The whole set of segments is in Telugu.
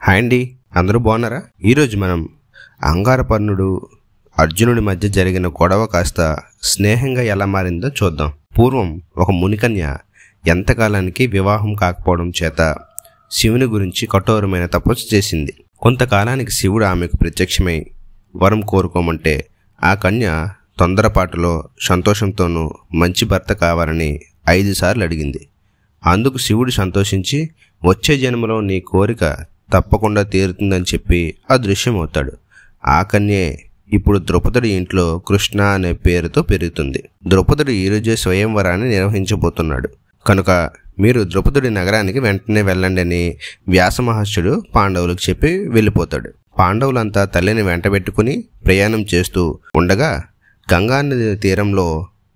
హాయ్ అండి, అందరూ బాగున్నారా? ఈరోజు మనం అంగారపర్ణుడు అర్జునుడి మధ్య జరిగిన గొడవ కాస్త స్నేహంగా ఎలా మారిందో చూద్దాం. పూర్వం ఒక మునికన్య ఎంతకాలానికి వివాహం కాకపోవడం చేత శివుని గురించి కఠోరమైన తపస్సు చేసింది. కొంతకాలానికి శివుడు ఆమెకు ప్రత్యక్షమై వరం కోరుకోమంటే ఆ కన్య తొందరపాటులో సంతోషంతోనూ మంచి భర్త కావాలని 5 సార్లు అడిగింది. అందుకు శివుడు సంతోషించి వచ్చే జన్మలో నీ కోరిక తప్పకుండా తీరుతుందని చెప్పి అదృశ్యమవుతాడు. ఆ కన్యే ఇప్పుడు ద్రౌపదుడి ఇంట్లో కృష్ణ అనే పేరుతో పెరుగుతుంది. ద్రౌపదుడు ఈరోజే స్వయంవరాన్ని నిర్వహించబోతున్నాడు కనుక మీరు ద్రౌపదుడి నగరానికి వెంటనే వెళ్ళండి అని వ్యాస మహర్షుడు పాండవులకు చెప్పి వెళ్ళిపోతాడు. పాండవులంతా తల్లిని వెంటబెట్టుకుని ప్రయాణం చేస్తూ ఉండగా గంగానది తీరంలో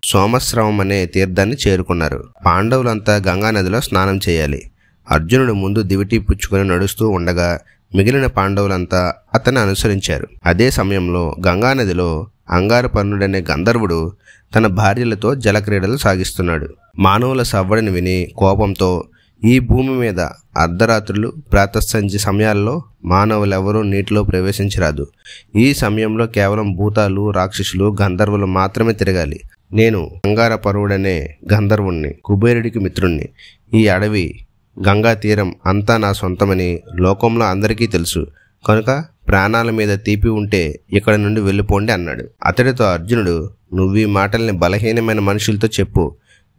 సోమస్రవం అనే తీర్థాన్ని చేరుకున్నారు. పాండవులంతా గంగానదిలో స్నానం చేయాలి. అర్జునుడు ముందు దివిటి పుచ్చుకొని నడుస్తూ ఉండగా మిగిలిన పాండవులంతా అతన్ని అనుసరించారు. అదే సమయంలో గంగానదిలో అంగారపర్ణుడనే గంధర్వుడు తన భార్యలతో జలక్రీడలు సాగిస్తున్నాడు. మానవుల సవ్వడిని విని కోపంతో ఈ భూమి మీద అర్ధరాత్రులు ప్రాతస్సంధ్య సమయాల్లో మానవులెవరూ నీటిలో ప్రవేశించరాదు. ఈ సమయంలో కేవలం భూతాలు, రాక్షసులు, గంధర్వులు మాత్రమే తిరగాలి. నేను అంగారపర్ణుడనే గంధర్వుణ్ణి, కుబేరుడికి మిత్రుణ్ణి. ఈ అడవి, గంగా తీరం అంతా నా సొంతమని లోకంలో అందరికీ తెలుసు కనుక ప్రాణాల మీద తీపి ఉంటే ఇక్కడి నుండి వెళ్ళిపోండి అన్నాడు. అతడితో అర్జునుడు, నువ్వు ఈ మాటల్ని బలహీనమైన మనుషులతో చెప్పు,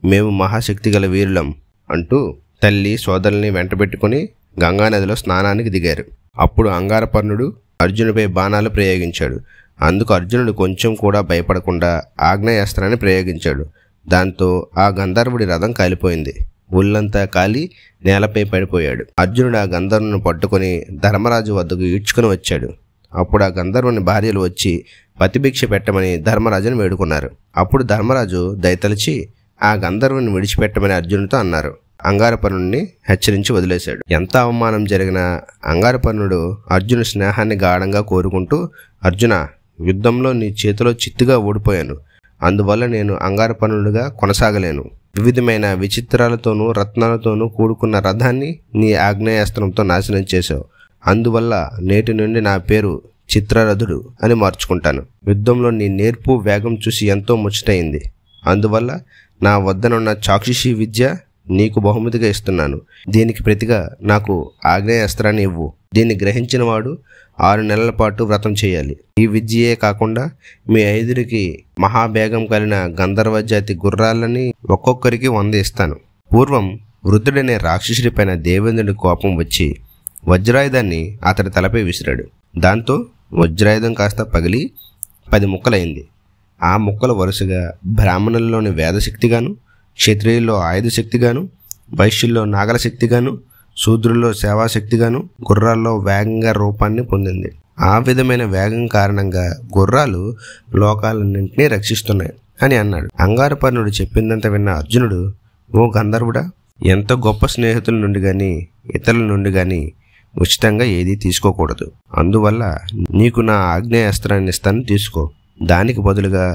మేము మహాశక్తి గల వీరులం అంటూ తల్లి సోదరుల్ని వెంటబెట్టుకుని గంగానదిలో స్నానానికి దిగారు. అప్పుడు అంగారపర్ణుడు అర్జునుడిపై బాణాలు ప్రయోగించాడు. అందుకు అర్జునుడు కొంచెం కూడా భయపడకుండా ఆగ్నేయాస్త్రాన్ని ప్రయోగించాడు. దాంతో ఆ గంధర్వుడి రథం కాలిపోయింది. ఒళ్ళంతా కాలి నేలపై పడిపోయాడు. అర్జునుడు ఆ గంధర్వుని పట్టుకుని ధర్మరాజు వద్దకు ఈడ్చుకుని వచ్చాడు. అప్పుడు ఆ గంధర్వుని భార్యలు వచ్చి పతిభిక్ష పెట్టమని ధర్మరాజుని వేడుకున్నారు. అప్పుడు ధర్మరాజు దయతలిచి ఆ గంధర్వుని విడిచిపెట్టమని అర్జునుడితో అన్నారు. అంగారపర్ణుడిని హెచ్చరించి వదిలేశాడు. ఎంత అవమానం జరిగినా అంగారపర్ణుడు అర్జునుడి స్నేహాన్ని గాఢంగా కోరుకుంటూ, అర్జున, యుద్ధంలో నీ చేతిలో చిత్తుగా ఓడిపోయాను. అందువల్ల నేను అంగారపర్ణుడిగా కొనసాగలేను. వివిధమైన విచిత్రాలతోనూ రత్నాలతోనూ కూడుకున్న రథాన్ని నీ ఆగ్నేయాస్త్రంతో నాశనం చేశావు. అందువల్ల నేటి నుండి నా పేరు చిత్రరథుడు అని మార్చుకుంటాను. యుద్ధంలో నీ నేర్పు, వేగం చూసి ఎంతో ముచ్చటైంది. అందువల్ల నా వద్దనున్న చాక్షుషి విద్య నీకు బహుమతిగా ఇస్తున్నాను. దీనికి ప్రతిగా నాకు ఆగ్నేయాస్త్రాన్ని ఇవ్వు. దీన్ని గ్రహించిన వాడు 6 నెలల పాటు వ్రతం చేయాలి. ఈ విద్యయే కాకుండా మీ 5కి మహాబేగం కలిగిన గంధర్వ జాతి గుర్రాలని ఒక్కొక్కరికి 100 ఇస్తాను. పూర్వం వృద్ధుడనే రాక్షసుడిపైన దేవేంద్రుడి కోపం వచ్చి వజ్రాయుధాన్ని అతడి తలపై విసిరాడు. దాంతో వజ్రాయుధం కాస్త పగిలి 10 ముక్కలైంది. ఆ ముక్కలు వరుసగా బ్రాహ్మణుల్లోని వేదశక్తిగాను, క్షత్రియుల్లో ఆయుధ శక్తిగాను, వైశ్యుల్లో నాగల శక్తిగాను, శూద్రుల్లో సేవాశక్తిగాను, గుర్రాల్లో వేగంగా రూపాన్ని పొందింది. ఆ విధమైన వేగం కారణంగా గుర్రాలు లోకాలన్నింటినీ రక్షిస్తున్నాయి అని అన్నాడు. అంగారపర్ణుడు చెప్పిందంత విన్న అర్జునుడు, ఓ గంధర్వుడా, ఎంతో గొప్ప స్నేహితుల నుండి కానీ ఇతరుల నుండి కానీ ఉచితంగా ఏదీ తీసుకోకూడదు. అందువల్ల నీకు నా ఆగ్నేయాస్త్రాన్ని ఇస్తాను, తీసుకో. దానికి బదులుగా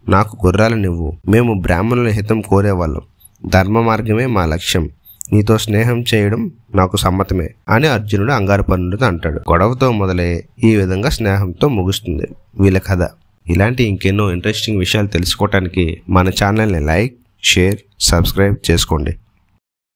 నాకు గుర్రాలనివ్వు. మేము బ్రాహ్మణుల హితం కోరేవాళ్ళం. ధర్మ మార్గమే మా లక్ష్యం. నీతో స్నేహం చేయడం నాకు సమ్మతమే అని అర్జునుడు అంగారపర్ణుడితో అంటాడు. గొడవతో మొదలై ఈ విధంగా స్నేహంతో ముగుస్తుంది వీళ్ళ కథ. ఇలాంటి ఇంకెన్నో ఇంట్రెస్టింగ్ విషయాలు తెలుసుకోవటానికి మన ఛానల్ని లైక్, షేర్, సబ్స్క్రైబ్ చేసుకోండి.